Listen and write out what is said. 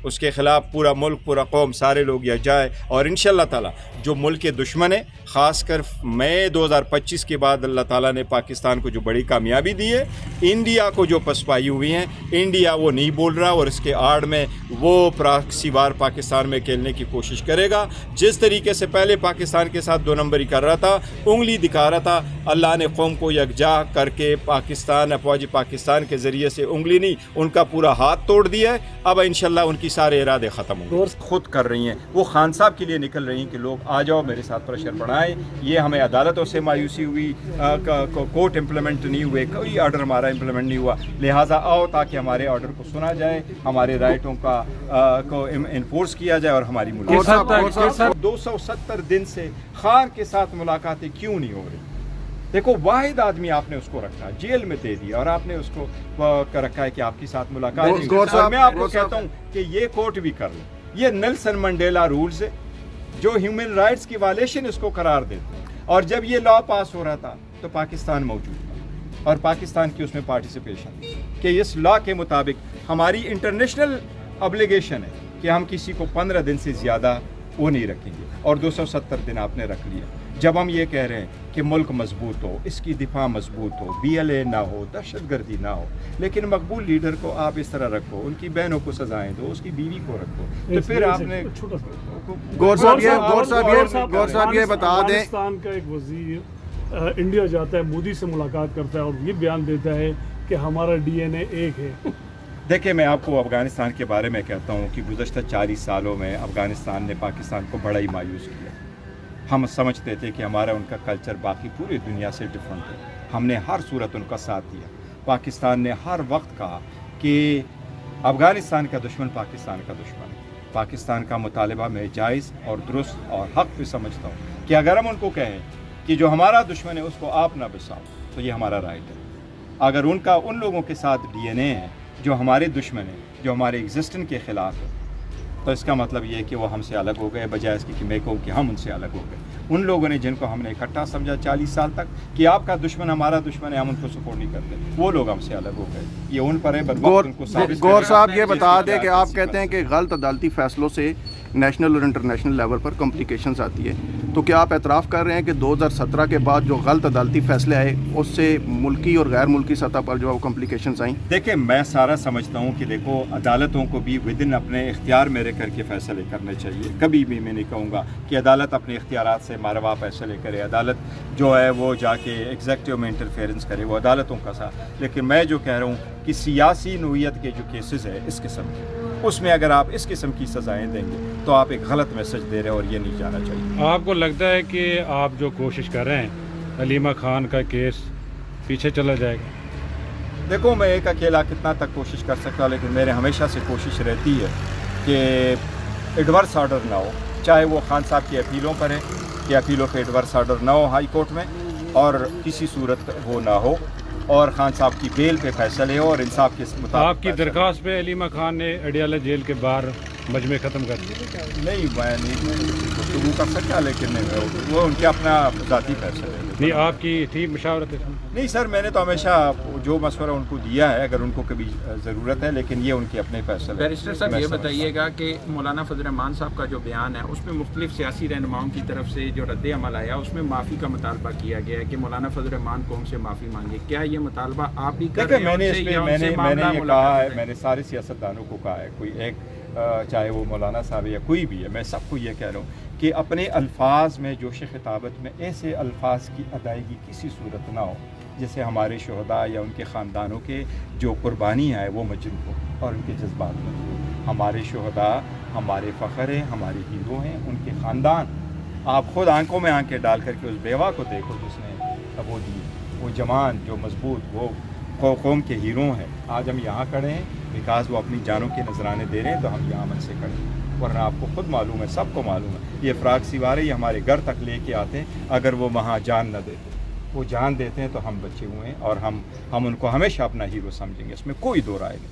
اس کے خلاف پورا ملک پورا قوم سارے لوگ یکجائے اور انشاءاللہ تعالی جو ملک کے دشمن ہیں خاص کر مئی 2025 کے بعد اللہ تعالیٰ نے پاکستان کو جو بڑی کامیابی دی ہے انڈیا کو جو پسپائی ہوئی ہیں انڈیا وہ نہیں بول رہا اور اس کے آڑ میں وہ پراکسی وار پاکستان میں کھیلنے کی کوشش کرے گا جس طریقے سے پہلے پاکستان کے ساتھ 2 نمبری کر رہا تھا انگلی دکھا رہا تھا اللہ نے قوم کو یکجا کر کے پاکستان افواج پاکستان کے ذریعے سے انگلی نہیں ان کا پورا ہاتھ توڑ دیا ہے اب انشاءاللہ ان کی سارے ارادے ختم ہوں گے خود کر رہی ہیں وہ خان صاحب کے لیے نکل رہی ہیں کہ لوگ آ جاؤ میرے ساتھ پریشر بڑھائیں یہ ہمیں عدالتوں سے مایوسی ہوئی کورٹ امپلیمنٹ نہیں ہوئے کوئی آرڈر ہمارا امپلیمنٹ نہیں ہوا لہٰذا آؤ تاکہ ہمارے آرڈر کو سنا جائے ہمارے رائٹوں کا کو انفورس کیا جائے اور ہماری ملک 270 دن سے خان کے ساتھ ملاقاتیں کیوں نہیں ہو رہی دیکھو واحد آدمی آپ نے اس کو رکھا جیل میں دے دیا اور آپ نے اس کو رکھا ہے کہ آپ کے ساتھ ملاقات نہیں ہوئی میں آپ کو کہتا ہوں کہ یہ کورٹ بھی کر لیں یہ نیلسن منڈیلا رولز ہے جو ہیومن رائٹس کی وائلیشن اس کو قرار دیتے ہیں اور جب یہ لا پاس ہو رہا تھا تو پاکستان موجود تھا اور پاکستان کی اس میں پارٹیسپیشن کہ اس لا کے مطابق ہماری انٹرنیشنل ابلیگیشن ہے کہ ہم کسی کو 15 دن سے زیادہ وہ نہیں رکھیں گے اور 270 دن آپ نے رکھ لیا جب ہم یہ کہہ رہے ہیں کہ ملک مضبوط ہو اس کی دفاع مضبوط ہو BLA نہ ہو دہشت گردی نہ ہو لیکن مقبول لیڈر کو آپ اس طرح رکھو ان کی بہنوں کو سزائیں دو اس کی بیوی کو رکھو تو پھر آپ نے گور صاحب یہ بتا دیں پاکستان کا ایک وزیر انڈیا جاتا ہے مودی سے ملاقات کرتا ہے اور یہ بیان دیتا ہے کہ ہمارا DNA ایک ہے دیکھیں میں آپ کو افغانستان کے بارے میں کہتا ہوں کہ گزشتہ 40 سالوں میں افغانستان نے پاکستان کو بڑا ہی مایوس کیا ہم سمجھتے تھے کہ ہمارا ان کا کلچر باقی پوری دنیا سے ڈیفرنٹ ہے ہم نے ہر صورت ان کا ساتھ دیا پاکستان نے ہر وقت کہا کہ افغانستان کا دشمن پاکستان کا دشمن ہے پاکستان کا مطالبہ میں جائز اور درست اور حق بھی سمجھتا ہوں کہ اگر ہم ان کو کہیں کہ جو ہمارا دشمن ہے اس کو آپ نہ بساؤ تو یہ ہمارا رائٹ ہے اگر ان کا ان لوگوں کے ساتھ DNA ہے جو ہمارے دشمن ہیں جو ہمارے ایگزسٹنس کے خلاف ہے تو اس کا مطلب یہ ہے کہ وہ ہم سے الگ ہو گئے بجائے اس کی کہ میں کہوں کہ ہم ان سے الگ ہو گئے ان لوگوں نے جن کو ہم نے اکٹھا سمجھا 40 سال تک کہ آپ کا دشمن ہمارا دشمن ہے ہم ان کو سپورٹ نہیں کرتے وہ لوگ ہم سے الگ ہو گئے یہ ان پر ہے گور صاحب یہ بتا دیں کہ آپ کہتے ہیں کہ غلط عدالتی فیصلوں سے نیشنل اور انٹرنیشنل لیول پر کمپلیکیشنز آتی ہے تو کیا آپ اعتراف کر رہے ہیں کہ 2017 کے بعد جو غلط عدالتی فیصلے آئے اس سے ملکی اور غیر ملکی سطح پر جو کمپلیکیشنز آئیں دیکھیں میں سارا سمجھتا ہوں کہ دیکھو عدالتوں کو بھی ودن اپنے اختیار میرے کر کے فیصلے کرنے چاہیے کبھی بھی میں نہیں کہوں گا کہ عدالت اپنے اختیارات سے ماروا فیصلے کرے عدالت جو ہے وہ جا کے ایگزیکٹو میں انٹرفیئرنس کرے وہ عدالتوں کا ساتھ لیکن میں جو کہہ رہا ہوں کہ سیاسی نوعیت کے جو کیسز ہے اس قسم کے اس میں اگر آپ اس قسم کی سزائیں دیں گے تو آپ ایک غلط میسج دے رہے ہیں اور یہ نہیں جانا چاہیے آپ کو لگتا ہے کہ آپ جو کوشش کر رہے ہیں حلیمہ خان کا کیس پیچھے چلا جائے گا دیکھو میں ایک اکیلا کتنا تک کوشش کر سکتا ہوں لیکن میرے ہمیشہ سے کوشش رہتی ہے کہ ایڈورس آرڈر نہ ہو چاہے وہ خان صاحب کی اپیلوں پر ہے کہ اپیلوں پہ ایڈورس آرڈر نہ ہو ہائی کورٹ میں اور کسی صورت وہ نہ ہو اور خان صاحب کی بیل پہ فیصلے ہو اور انصاف کے مطابق آپ کی درخواست پہ حلیمہ خان نے اڈیالہ جیل کے باہر مجمع ختم کر دیا نہیں میں نہیں گفتگو کر سکتا لیکن وہ ان کے اپنا ذاتی فیصلہ ہے نہیں آپ کی تھی مشاورت نہیں سر میں نے تو ہمیشہ جو مشورہ ان کو دیا ہے اگر ان کو کبھی ضرورت ہے لیکن یہ ان کے اپنے فیصلے بیرسٹر صاحب یہ بتائیے گا کہ مولانا فضل الرحمان صاحب کا جو بیان ہے اس میں مختلف سیاسی رہنماؤں کی طرف سے جو رد عمل آیا اس میں معافی کا مطالبہ کیا گیا ہے کہ مولانا فضل الرحمان قوم سے معافی مانگے کیا یہ مطالبہ آپ بھی کر رہے ہیں میں نے یہ کہا ہے میں نے سارے سیاستدانوں کو کہا ہے کوئی ایک چاہے وہ مولانا صاحب یا کوئی بھی ہے میں سب کو یہ کہہ رہا ہوں کہ اپنے الفاظ میں جوش خطابت میں ایسے الفاظ کی ادائیگی کسی صورت نہ ہو جیسے ہمارے شہداء یا ان کے خاندانوں کے جو قربانی ہے وہ مجروح ہو اور ان کے جذبات مجروح ہو ہمارے شہداء ہمارے فخر ہیں ہمارے ہیرو ہیں ان کے خاندان آپ خود آنکھوں میں آنکھیں ڈال کر کے اس بیوہ کو دیکھو جس نے وہ دی وہ جوان جو مضبوط وہ قوم کے ہیرو ہیں آج ہم یہاں کھڑے ہیں بیکاز وہ اپنی جانوں کے نذرانے دے رہے ہیں تو ہم یہاں من سے کھڑے ہیں ورنہ آپ کو خود معلوم ہے سب کو معلوم ہے یہ فراق سوارے یہ ہمارے گھر تک لے کے آتے ہیں اگر وہ وہاں جان نہ دیتے وہ جان دیتے ہیں تو ہم بچے ہوئے ہیں اور ہم ان کو ہمیشہ اپنا ہیرو سمجھیں گے اس میں کوئی دو رائے نہیں